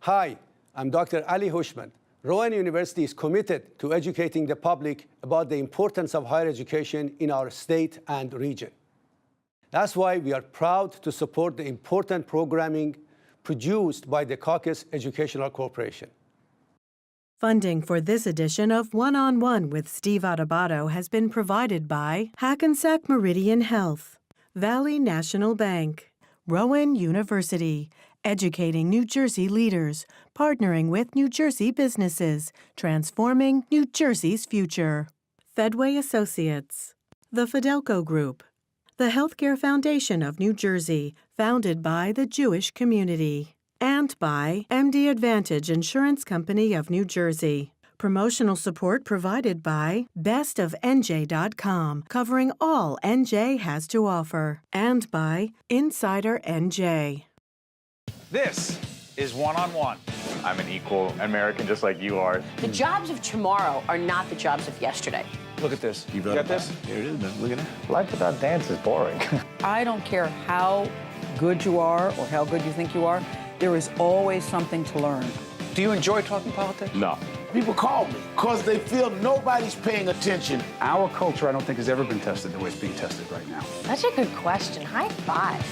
Hi, I'm Dr. Ali Hushman. Rowan University is committed to educating the public about the importance of higher education in our state and region. That's why we are proud to support the important programming produced by the Caucus Educational Corporation. Funding for this edition of One-on-One with Steve Adubato has been provided by Hackensack Meridian Health, Valley National Bank, Rowan University, educating New Jersey leaders, partnering with New Jersey businesses, transforming New Jersey's future. Fedway Associates, the Fidelco Group, the Healthcare Foundation of New Jersey, founded by the Jewish community, and by MD Advantage Insurance Company of New Jersey. Promotional support provided by bestofnj.com, covering all NJ has to offer, and by Insider NJ. This is One-on-One. I'm an equal American just like you are. The jobs of tomorrow are not the jobs of yesterday. Look at this. You got this? Here it is, man. Look at that. Life without dance is boring. I don't care how good you are or how good you think you are, there is always something to learn. Do you enjoy talking politics? No. People call me because they feel nobody's paying attention. Our culture, I don't think, has ever been tested the way it's being tested right now. That's a good question. High five.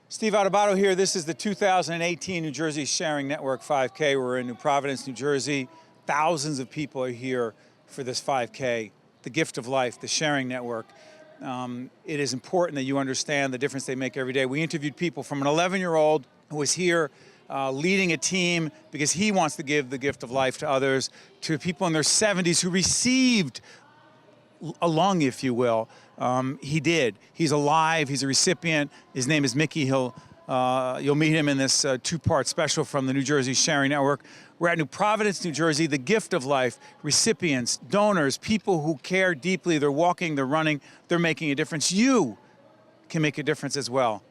Steve Adubato here. This is the 2018 New Jersey Sharing Network 5K. We're in New Providence, New Jersey. Thousands of people are here for this 5K, the gift of life, the Sharing Network. It is important that you understand the difference they make every day. We interviewed people from an 11-year-old who was here leading a team because he wants to give the gift of life to others, to people in their 70s who received a lung, if you will. He did. He's alive. He's a recipient. His name is Mickey. You'll meet him in this two-part special from the New Jersey Sharing Network. We're at New Providence, New Jersey, the gift of life, recipients, donors, people who care deeply. They're walking, they're running, they're making a difference. You can make a difference as well.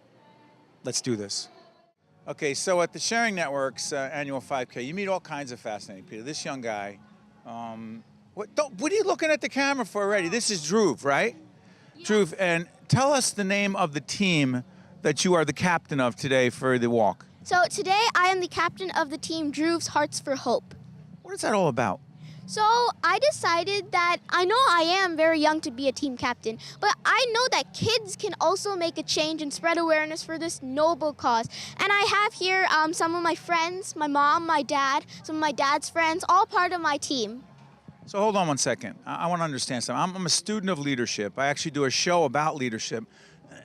Let's do this. Okay, so at the Sharing Network's annual 5K, you meet all kinds of fascinating people. This young guy, what are you looking at the camera for already? This is Dhruv, right? Yeah. Dhruv, and tell us the name of the team that you are the captain of today for the walk. So today I am the captain of the team Dhruv's Hearts for Hope. What is that all about? So I decided that I know I am very young to be a team captain, but I know that kids can also make a change and spread awareness for this noble cause. And I have here some of my friends, my mom, my dad, some of my dad's friends, all part of my team. So hold on one second. I want to understand something. I'm a student of leadership. I actually do a show about leadership.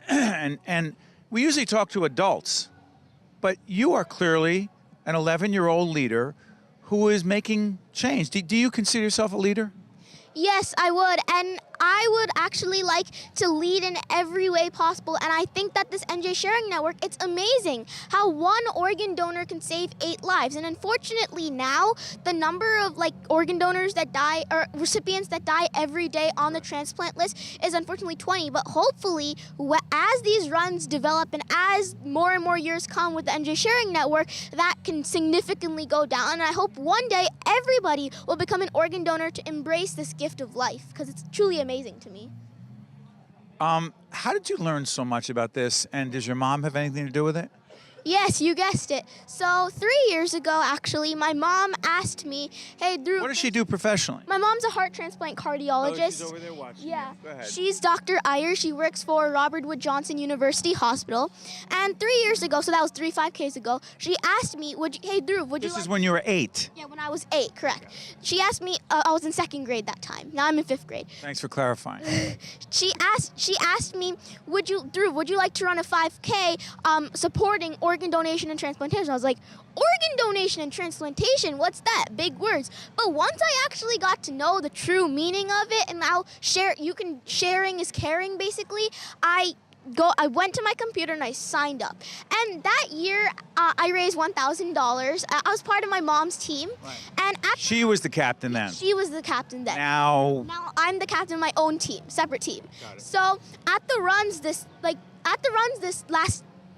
and we usually talk to adults. But you are clearly an 11-year-old leader who is making change. Do you consider yourself a leader? Yes, I would, and I would actually like to lead in every way possible, and I think that this NJ Sharing Network, it's amazing how one organ donor can save 8 lives, and unfortunately now, the number of organ donors that die, or recipients that die every day on the transplant list is unfortunately 20, but hopefully, as these runs develop and as more and more years come with the NJ Sharing Network, that can significantly go down, and I hope one day everybody will become an organ donor to embrace this gift of life, because it's truly amazing to me. How did you learn so much about this, and does your mom have anything to do with it? Yes, you guessed it. So 3 years ago, actually, my mom asked me, hey, Dhruv. What does she do professionally? My mom's a heart transplant cardiologist. Oh, she's over there watching. Yeah. Go ahead. She's Dr. Iyer. She works for Robert Wood Johnson University Hospital. And 3 years ago, so that was 3 5Ks ago, she asked me, hey, Dhruv, would you This is when you were 8? Yeah, when I was 8, correct. She asked me, I was in 2nd grade that time. Now I'm in 5th grade. Thanks for clarifying. She asked me, Dhruv, would you like to run a 5K supporting organ donation and transplantation? I was like, organ donation and transplantation, what's that? Big words. But once I actually got to know the true meaning of it, and now sharing is caring, basically, I went to my computer and I signed up. And that year, I raised $1,000. I was part of my mom's team. Right. And She was the captain then? She was the captain then. Now I'm the captain of my own team, separate team. So at the runs this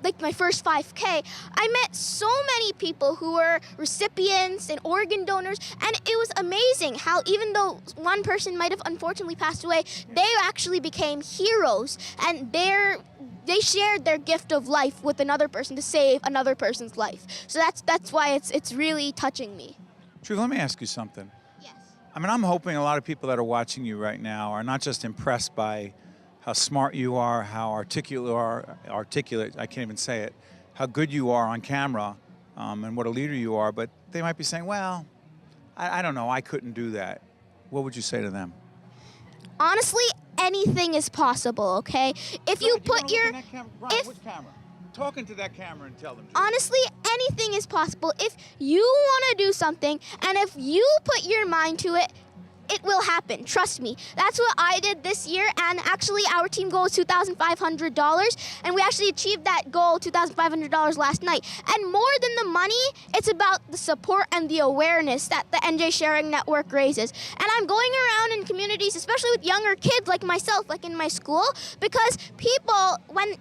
like my first 5K, I met so many people who were recipients and organ donors, and it was amazing how even though one person might have unfortunately passed away, they actually became heroes, and they shared their gift of life with another person to save another person's life. So that's why it's really touching me. Dhruv, let me ask you something. Yes. I mean, I'm hoping a lot of people that are watching you right now are not just impressed by how smart you are, how articulate, I can't even say it, how good you are on camera, and what a leader you are, but they might be saying, well, I don't know, I couldn't do that. What would you say to them? Honestly, anything is possible, okay? If you put your... Which camera? Talking to that camera and tell them. Honestly, anything is possible. If you want to do something, and if you put your mind to it, it will happen. Trust me. That's what I did this year, and actually our team goal is $2,500, and we actually achieved that goal, $2,500 last night. And more than the money, it's about the support and the awareness that the NJ Sharing Network raises. And I'm going around in communities, especially with younger kids like myself, like in my school, because people, when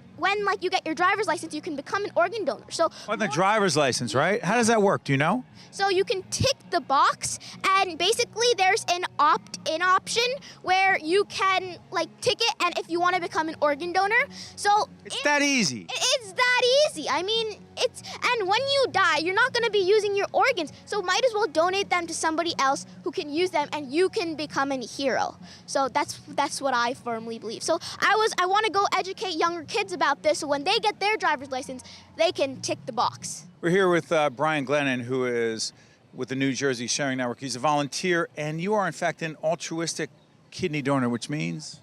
like you get your driver's license, you can become an organ donor. So On the driver's license, right? How does that work? Do you know? So you can tick the box, and basically there's an opt-in option where you can like tick it, and if you want to become an organ donor. So It's that easy. it's that easy. I mean, and when you die, you're not going to be using your organs, so might as well donate them to somebody else who can use them, and you can become a hero. So that's what I firmly believe. So I want to go educate younger kids about this, so when they get their driver's license, they can tick the box. We're here with Brian Glennon, who is with the New Jersey Sharing Network. He's a volunteer, and you are, in fact, an altruistic kidney donor, which means?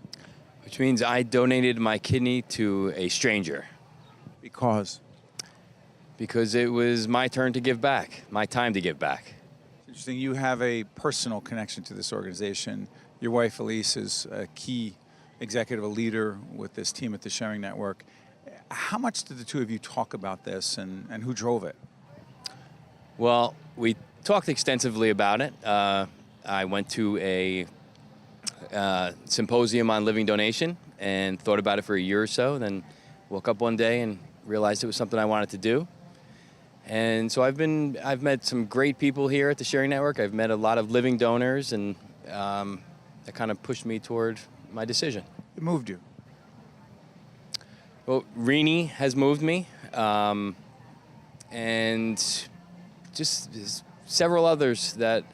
Which means I donated my kidney to a stranger. Because? Because it was my turn to give back, my time to give back. Interesting. You have a personal connection to this organization. Your wife, Elise, is a key executive, a leader with this team at the Sharing Network. How much did the two of you talk about this, and who drove it? Well, we talked extensively about it. I went to a symposium on living donation and thought about it for a year or so, then woke up one day and realized it was something I wanted to do. And so I've met some great people here at the Sharing Network. I've met a lot of living donors, and that kind of pushed me toward my decision. It moved you. Well, Rini has moved me, and just several others that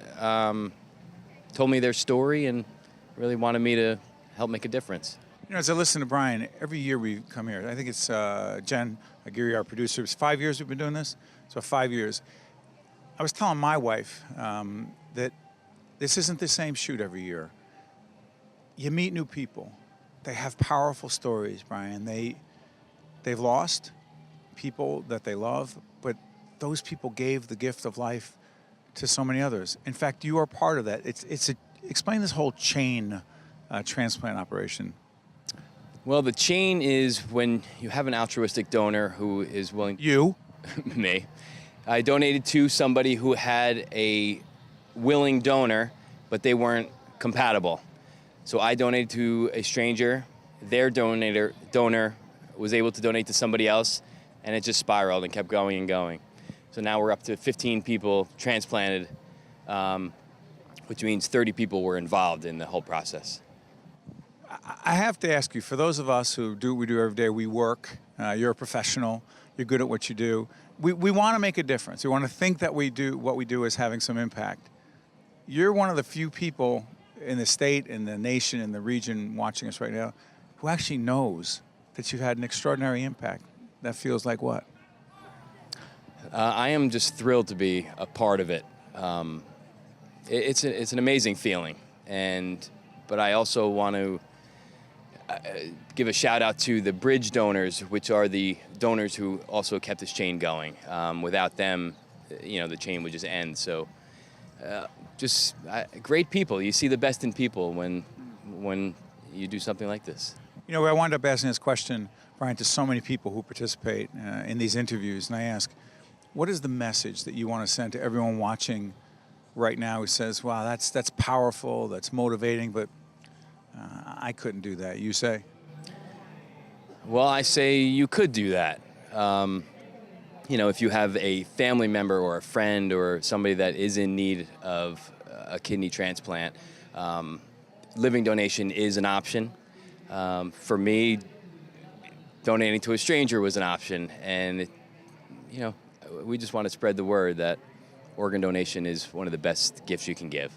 told me their story and really wanted me to help make a difference. You know, as I listen to Brian, every year we come here, I think it's Jen Aguirre, our producer, it's 5 years we've been doing this, so 5 years. I was telling my wife that this isn't the same shoot every year. You meet new people. They have powerful stories, Brian. They've lost people that they love, but those people gave the gift of life to so many others. In fact, you are part of that. Explain this whole chain transplant operation. Well, the chain is when you have an altruistic donor who is willing... You? Me. I donated to somebody who had a willing donor, but they weren't compatible. So I donated to a stranger. Their donor was able to donate to somebody else, and it just spiraled and kept going and going. So now we're up to 15 people transplanted, which means 30 people were involved in the whole process. I have to ask you, for those of us who do what we do every day, we work, you're a professional, you're good at what you do. We want to make a difference. We want to think that we do what we do is having some impact. You're one of the few people in the state, in the nation, in the region watching us right now who actually knows that you've had an extraordinary impact. That feels like what? I am just thrilled to be a part of it. It's an amazing feeling, but I also want to give a shout out to the bridge donors, which are the donors who also kept this chain going. Without them, the chain would just end. So, great people. You see the best in people when you do something like this. You know, I wound up asking this question, Brian, to so many people who participate in these interviews, and I ask, what is the message that you want to send to everyone watching right now who says, wow, that's powerful, that's motivating, but I couldn't do that? You say? Well, I say you could do that. if you have a family member or a friend or somebody that is in need of a kidney transplant, living donation is an option. For me, donating to a stranger was an option, and we just want to spread the word that organ donation is one of the best gifts you can give.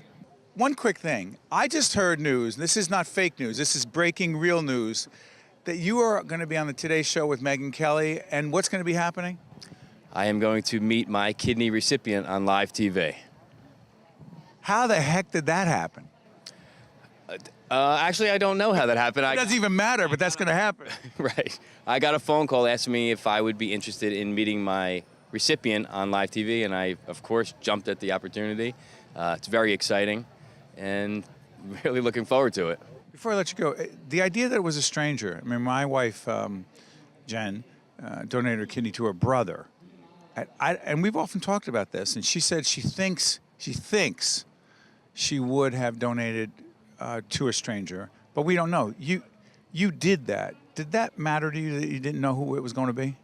One quick thing. I just heard news, and this is not fake news, this is breaking real news, that you are going to be on the Today Show with Megyn Kelly, and what's going to be happening? I am going to meet my kidney recipient on live TV. How the heck did that happen? Actually, I don't know how that happened. It doesn't even matter, but that's going to happen. Right. I got a phone call asking me if I would be interested in meeting my recipient on live TV, and I, of course, jumped at the opportunity. It's very exciting, and really looking forward to it. Before I let you go, the idea that it was a stranger, I mean, my wife, Jen, donated her kidney to her brother. And we've often talked about this, and she said she thinks she would have donated to a stranger, but we don't know. You did that. Did that matter to you that you didn't know who it was going to be?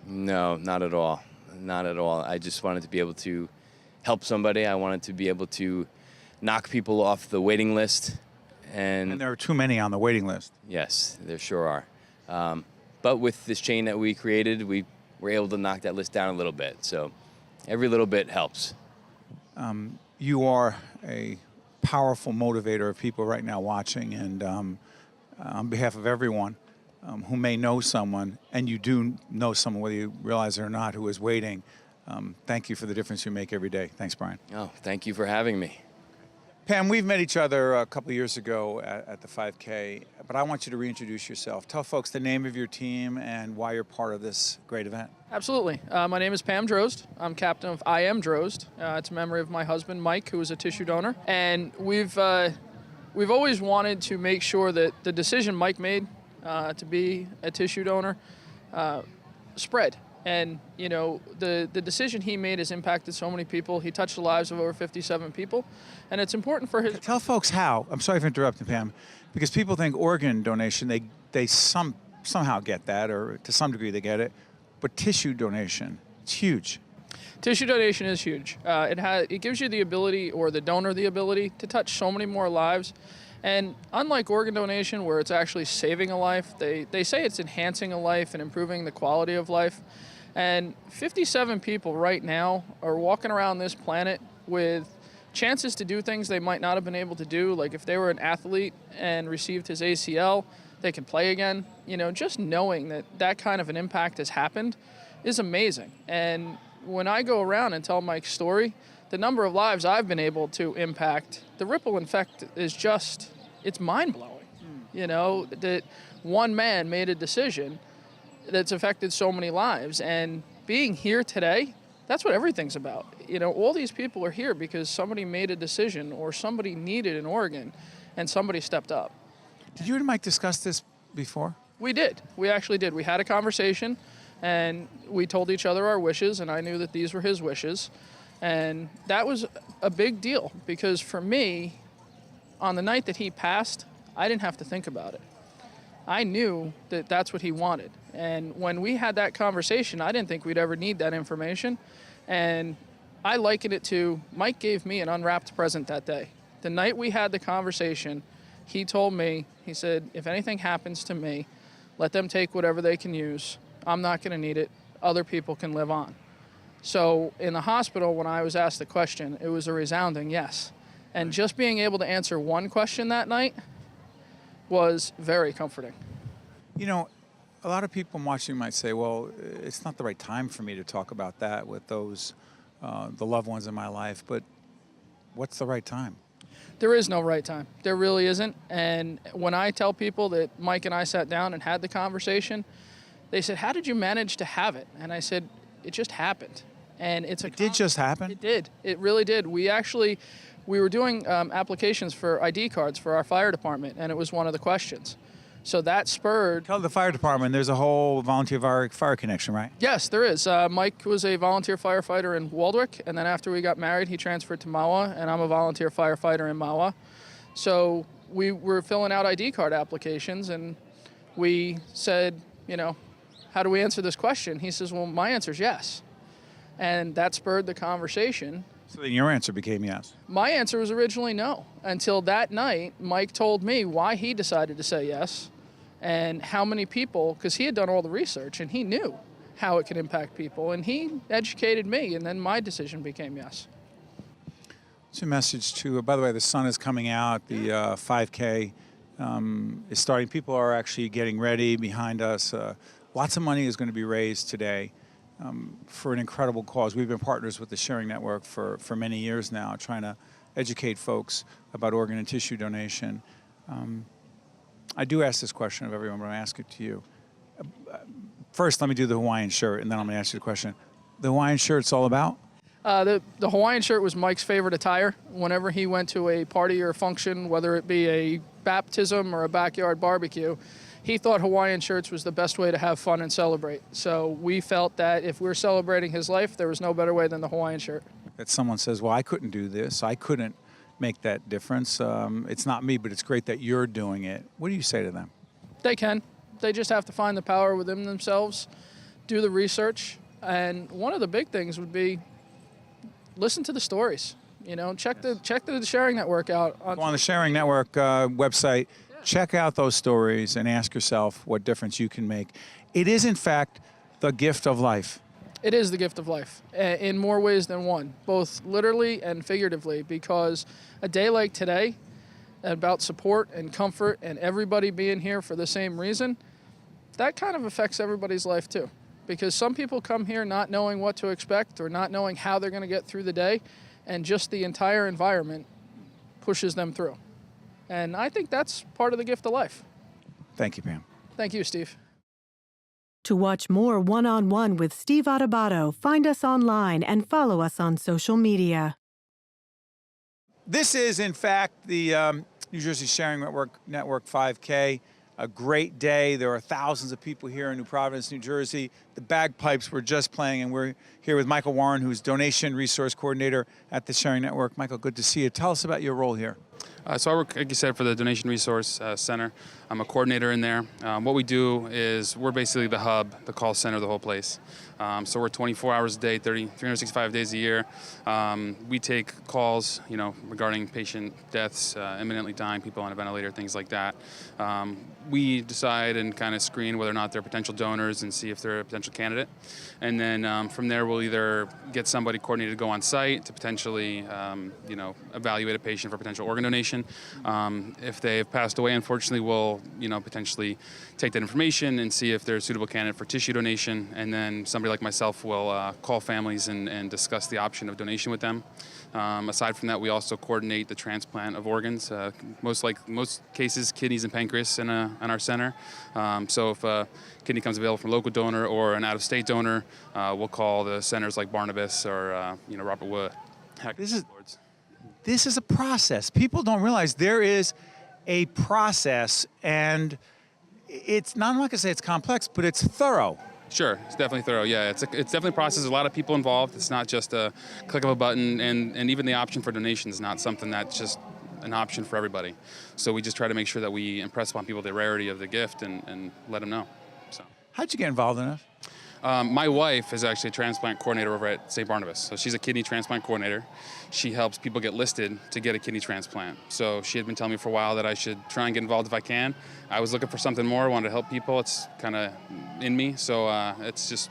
No, not at all. Not at all. I just wanted to be able to help somebody. I wanted to be able to knock people off the waiting list. And there are too many on the waiting list. Yes, there sure are. But with this chain that we created, we were able to knock that list down a little bit. So every little bit helps. You are a powerful motivator of people right now watching, and on behalf of everyone who may know someone, and you do know someone, whether you realize it or not, who is waiting, thank you for the difference you make every day. Thanks, Brian. Oh, thank you for having me. Pam, we've met each other a couple of years ago at the 5K, but I want you to reintroduce yourself. Tell folks the name of your team and why you're part of this great event. Absolutely. My name is Pam Drozd. I'm captain of I Am Drozd. It's a memory of my husband, Mike, who was a tissue donor. And we've always wanted to make sure that the decision Mike made to be a tissue donor spread. And, the decision he made has impacted so many people. He touched the lives of over 57 people. And it's important for his... Tell folks how. I'm sorry for interrupting, Pam, because people think organ donation, they somehow get that, or to some degree they get it. But tissue donation, it's huge. Tissue donation is huge. It gives you the ability, or the donor the ability, to touch so many more lives. And unlike organ donation, where it's actually saving a life, they say it's enhancing a life and improving the quality of life. And 57 people right now are walking around this planet with chances to do things they might not have been able to do. Like if they were an athlete and received his ACL, they can play again. Just knowing that kind of an impact has happened is amazing. And when I go around and tell Mike's story, the number of lives I've been able to impact, the ripple effect is it's mind-blowing. That one man made a decision that's affected so many lives. And being here today, that's what everything's about. All these people are here because somebody made a decision or somebody needed an organ and somebody stepped up. Did you and Mike discuss this before? We did. We actually did. We had a conversation and we told each other our wishes, and I knew that these were his wishes. And that was a big deal because for me, on the night that he passed, I didn't have to think about it. I knew that that's what he wanted. And when we had that conversation, I didn't think we'd ever need that information. And I liken it to Mike gave me an unwrapped present that day. The night we had the conversation, he told me, he said, if anything happens to me, let them take whatever they can use. I'm not going to need it. Other people can live on. So in the hospital, when I was asked the question, it was a resounding yes. And just being able to answer one question that night was very comforting. A lot of people watching might say, well, it's not the right time for me to talk about that with those, the loved ones in my life, but what's the right time? There is no right time. There really isn't. And when I tell people that Mike and I sat down and had the conversation, they said, how did you manage to have it? And I said, it just happened. And it did just happen? It did. It really did. We were doing applications for ID cards for our fire department, and it was one of the questions. So that spurred... Tell the fire department there's a whole volunteer fire connection, right? Yes, there is. Mike was a volunteer firefighter in Waldwick, and then after we got married, he transferred to Mahwah, and I'm a volunteer firefighter in Mahwah. So we were filling out ID card applications, and we said, how do we answer this question? He says, well, my answer is yes. And that spurred the conversation. So then your answer became yes. My answer was originally no, until that night, Mike told me why he decided to say yes and how many people, because he had done all the research and he knew how it could impact people, and he educated me, and then my decision became yes. What's your message to, by the way, the sun is coming out, the 5K is starting. People are actually getting ready behind us. Lots of money is going to be raised today for an incredible cause. We've been partners with the Sharing Network for many years now, trying to educate folks about organ and tissue donation. I do ask this question of everyone, but I'm going to ask it to you. First, let me do the Hawaiian shirt, and then I'm going to ask you the question. The Hawaiian shirt's all about? The Hawaiian shirt was Mike's favorite attire. Whenever he went to a party or function, whether it be a baptism or a backyard barbecue, he thought Hawaiian shirts was the best way to have fun and celebrate. So we felt that if we're celebrating his life, there was no better way than the Hawaiian shirt. That someone says, well, I couldn't do this. I couldn't make that difference. It's not me, but it's great that you're doing it. What do you say to them? They can. They just have to find the power within themselves, do the research, and one of the big things would be listen to the stories. You know, check the Sharing Network out. Go on the Sharing Network website, check out those stories, and ask yourself what difference you can make. It is, in fact, the gift of life. It is the gift of life in more ways than one, both literally and figuratively, because a day like today, about support and comfort and everybody being here for the same reason, that kind of affects everybody's life too. Because some people come here not knowing what to expect or not knowing how they're going to get through the day, and just the entire environment pushes them through. And I think that's part of the gift of life. Thank you, Pam. Thank you, Steve. To watch more One-on-One with Steve Adubato, find us online and follow us on social media. This is, in fact, the New Jersey Sharing Network 5K. A great day. There are thousands of people here in New Providence, New Jersey. The bagpipes were just playing, and we're here with Michael Warren, who's Donation Resource Coordinator at the Sharing Network. Michael, good to see you. Tell us about your role here. So I work, like you said, for the Donation Resource Center. I'm a coordinator in there. What we do is we're basically the hub, the call center of the whole place. So we're 24 hours a day, 365 days a year. We take calls, regarding patient deaths, imminently dying people on a ventilator, things like that. We decide and kind of screen whether or not they're potential donors and see if they're a potential candidate. And then from there, we'll either get somebody coordinated to go on site to potentially, evaluate a patient for potential organ donation. If they've passed away, unfortunately, we'll, potentially take that information and see if they're a suitable candidate for tissue donation. And then somebody like myself will call families and discuss the option of donation with them. Aside from that, we also coordinate the transplant of organs. Most cases, kidneys and pancreas in our center. So if a kidney comes available from a local donor or an out-of-state donor, we'll call the centers like Barnabas or Robert Wood. This is a process. People don't realize there is a process, and it's not, I'm not going to say it's complex, but it's thorough. Sure, it's definitely thorough. Yeah, it's definitely a process. There's a lot of people involved. It's not just a click of a button, and even the option for donation is not something that's just an option for everybody. So we just try to make sure that we impress upon people the rarity of the gift and let them know. So, how'd you get involved in it? My wife is actually a transplant coordinator over at St. Barnabas. So she's a kidney transplant coordinator. She helps people get listed to get a kidney transplant. So she had been telling me for a while that I should try and get involved if I can. I was looking for something more, wanted to help people. It's kind of in me. So it's just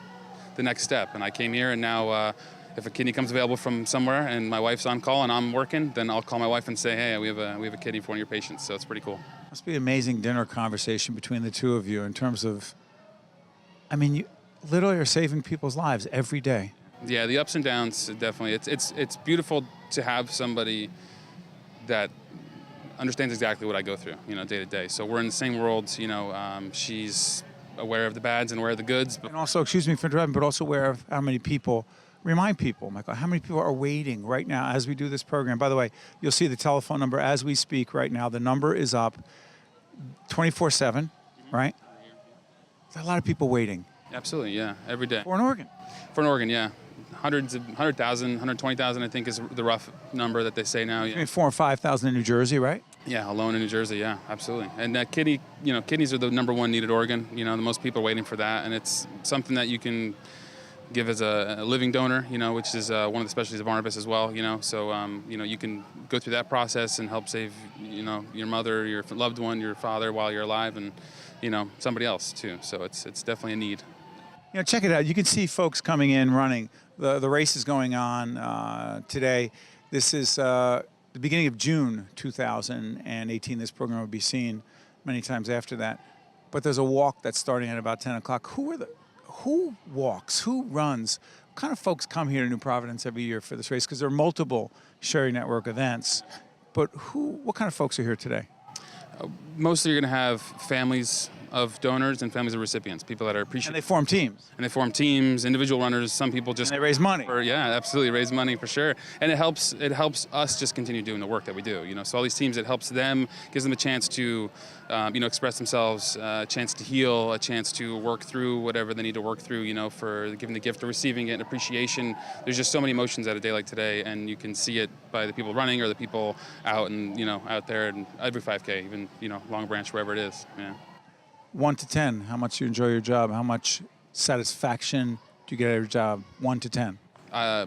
the next step. And I came here, and now if a kidney comes available from somewhere and my wife's on call and I'm working, then I'll call my wife and say, hey, we have a kidney for one of your patients. So it's pretty cool. Must be an amazing dinner conversation between the two of you in terms of, you literally are saving people's lives every day. Yeah, the ups and downs, definitely. It's beautiful to have somebody that understands exactly what I go through, day to day. So we're in the same world, she's aware of the bads and aware of the goods. And also, excuse me for interrupting, but also aware of how many people, remind people, Michael, how many people are waiting right now as we do this program. By the way, you'll see the telephone number as we speak right now. The number is up 24/7, right? There's a lot of people waiting. Absolutely, yeah, every day. For an organ? For an organ, yeah. 100,000, 120,000, I think is the rough number that they say now. Yeah. Maybe 4,000 or 5,000 in New Jersey, right? Yeah, alone in New Jersey, yeah, absolutely. And kidneys are the #1 needed organ. The most people are waiting for that, and it's something that you can give as a living donor, which is one of the specialties of Barnabas as well, So, you can go through that process and help save, your mother, your loved one, your father while you're alive, and, somebody else too. So it's definitely a need. Check it out. You can see folks coming in running. The race is going on today. This is the beginning of June 2018. This program will be seen many times after that. But there's a walk that's starting at about 10 o'clock. Who walks? Who runs? What kind of folks come here to New Providence every year for this race? Because there are multiple Sharing Network events. But what kind of folks are here today? Mostly you're going to have families of donors and families of recipients, people that are appreciative. And they form teams. And they form teams, individual runners. Some people just... And they raise money. Yeah, absolutely, raise money for sure. And it helps us just continue doing the work that we do. So all these teams, it helps them, gives them a chance to, express themselves, a chance to heal, a chance to work through whatever they need to work through, for giving the gift of receiving it and appreciation. There's just so many emotions at a day like today, and you can see it by the people running or the people out and, out there and every 5K, even, Long Branch, wherever it is, yeah. 1 to 10, how much you enjoy your job? How much satisfaction do you get out of your job? 1 to 10.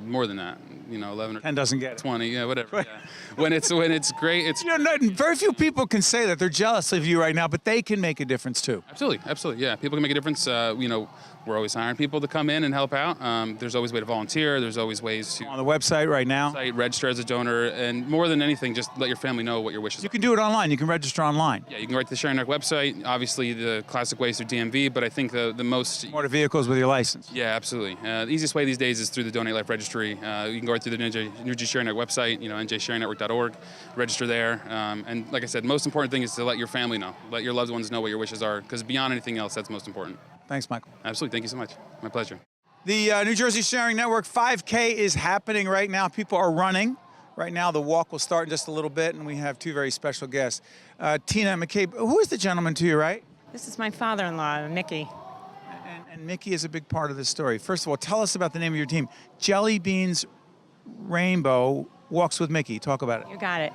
More than that, 11 or 10 doesn't get it. 20, yeah, whatever. Yeah. When it's great, it's... Very few people can say that they're jealous of you right now, but they can make a difference too. Absolutely, yeah. People can make a difference. We're always hiring people to come in and help out. There's always a way to volunteer. There's always ways to... On the website right now? Register as a donor, and more than anything, just let your family know what your wishes are. You can do it online. You can register online. Yeah, you can write to the Sharing Network website. Obviously, the classic way is through DMV, but I think the most... Motor vehicles with your license. Yeah, absolutely. The easiest way these days is through the Donate Life Registry. You can go right through the New Jersey Sharing Network website, njsharingnetwork.org, register there. And like I said, most important thing is to let your family know. Let your loved ones know what your wishes are, because beyond anything else, that's most important. Thanks, Michael. Absolutely. Thank you so much. My pleasure. The New Jersey Sharing Network 5K is happening right now. People are running. Right now, the walk will start in just a little bit, and we have two very special guests. Tina and McCabe, who is the gentleman to your right? This is my father-in-law, Mickey. And Mickey is a big part of this story. First of all, tell us about the name of your team. Jellybean's Rainbow Walks with Mickey. Talk about it. You got it.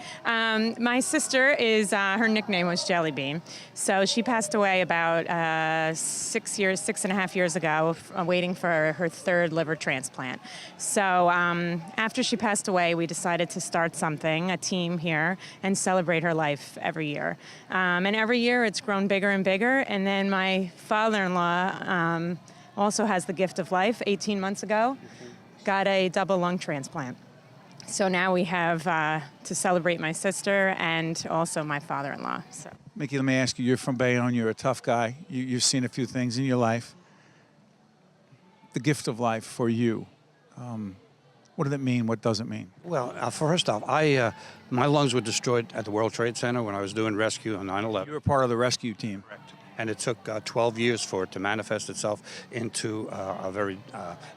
My sister is, her nickname was Jellybean. So she passed away about 6.5 years ago, waiting for her 3rd liver transplant. So after she passed away, we decided to start something, a team here, and celebrate her life every year. And every year it's grown bigger and bigger. And then my father-in-law also has the gift of life. 18 months ago, got a double lung transplant. So now we have to celebrate my sister and also my father-in-law. So. Mickey, let me ask you, you're from Bayonne, you're a tough guy. You've seen a few things in your life. The gift of life for you, what does it mean? What does it mean? Well, first off, my lungs were destroyed at the World Trade Center when I was doing rescue on 9/11. You were part of the rescue team. Correct. And it took 12 years for it to manifest itself into a very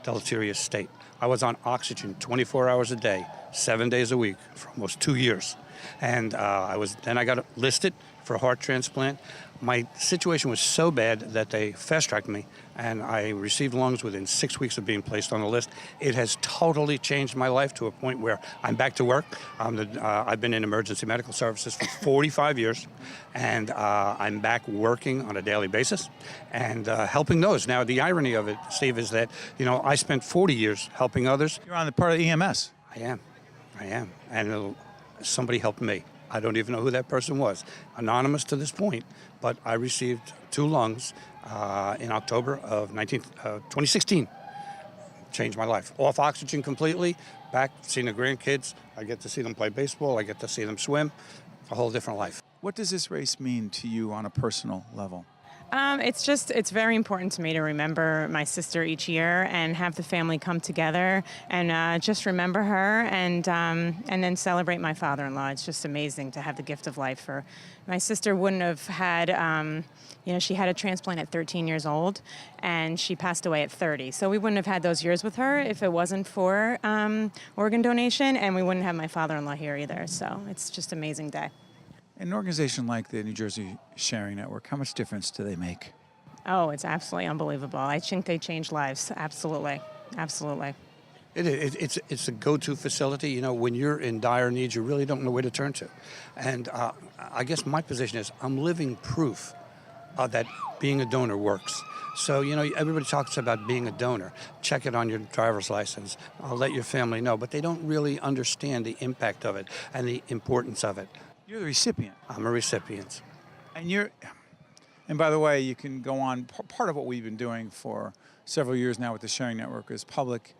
deleterious state. I was on oxygen 24 hours a day, 7 days a week for almost 2 years. And then I got listed for a heart transplant. My situation was so bad that they fast-tracked me, and I received lungs within 6 weeks of being placed on the list. It has totally changed my life to a point where I'm back to work. I've been in emergency medical services for 45 years, and I'm back working on a daily basis and helping those. Now, the irony of it, Steve, is that, I spent 40 years helping others. You're on the part of the EMS. I am. And somebody helped me. I don't even know who that person was. Anonymous to this point, but I received 2 lungs in October of 2016. Changed my life. Off oxygen completely, back seeing the grandkids. I get to see them play baseball. I get to see them swim. A whole different life. What does this race mean to you on a personal level? It's very important to me to remember my sister each year and have the family come together and just remember her and then celebrate my father-in-law. It's just amazing to have the gift of life. My sister wouldn't have had, she had a transplant at 13 years old and she passed away at 30. So we wouldn't have had those years with her if it wasn't for organ donation, and we wouldn't have my father-in-law here either. So it's just an amazing day. An organization like the New Jersey Sharing Network, how much difference do they make? Oh, it's absolutely unbelievable. I think they change lives. Absolutely. Absolutely. It's a go-to facility. You know, when you're in dire need, you really don't know where to turn to. And I guess my position is I'm living proof that being a donor works. So, you know, everybody talks about being a donor. Check it on your driver's license. I'll let your family know. But they don't really understand the impact of it and the importance of it. You're the recipient. I'm a recipient. And by the way, you can go on. Part of what we've been doing for several years now with the Sharing Network is public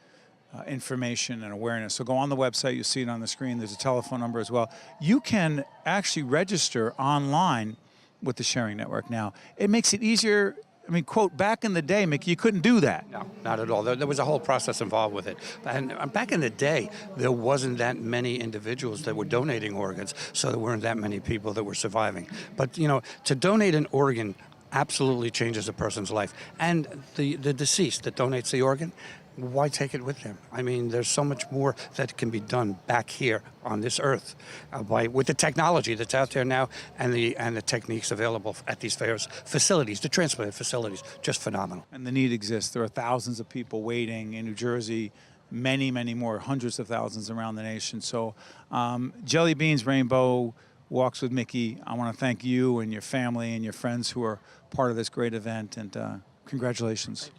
information and awareness. So go on the website, you see it on the screen, there's a telephone number as well. You can actually register online with the Sharing Network now. It makes it easier. I mean, quote, back in the day, Mickey, you couldn't do that. No, not at all. There was a whole process involved with it. And back in the day, there wasn't that many individuals that were donating organs, so there weren't that many people that were surviving. But, you know, to donate an organ absolutely changes a person's life. And the deceased that donates the organ, why take it with them? I mean, there's so much more that can be done back here on this earth with the technology that's out there now and the techniques available at these facilities, the transplant facilities, just phenomenal. And the need exists. There are thousands of people waiting in New Jersey, many, many more, hundreds of thousands around the nation. So Jellybean's Rainbow Walks with Mickey, I want to thank you and your family and your friends who are part of this great event, and congratulations.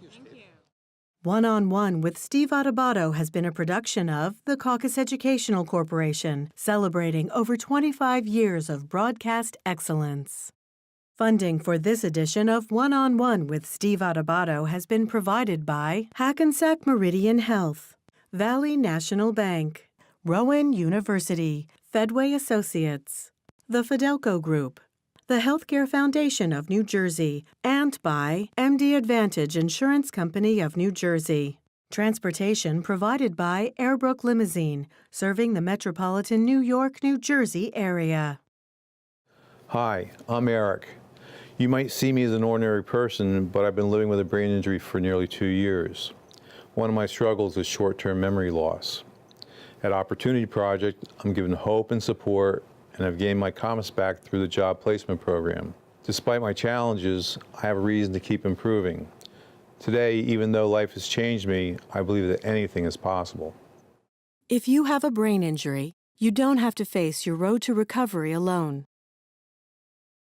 One-on-One with Steve Adubato has been a production of the Caucus Educational Corporation, celebrating over 25 years of broadcast excellence. Funding for this edition of One-on-One with Steve Adubato has been provided by Hackensack Meridian Health, Valley National Bank, Rowan University, Fedway Associates, the Fidelco Group, the Healthcare Foundation of New Jersey, and by MD Advantage Insurance Company of New Jersey. Transportation provided by Airbrook Limousine, serving the metropolitan New York, New Jersey area. Hi, I'm Eric. You might see me as an ordinary person, but I've been living with a brain injury for nearly 2 years. One of my struggles is short-term memory loss. At Opportunity Project, I'm given hope and support, and I've gained my confidence back through the job placement program. Despite my challenges, I have a reason to keep improving. Today, even though life has changed me, I believe that anything is possible. If you have a brain injury, you don't have to face your road to recovery alone.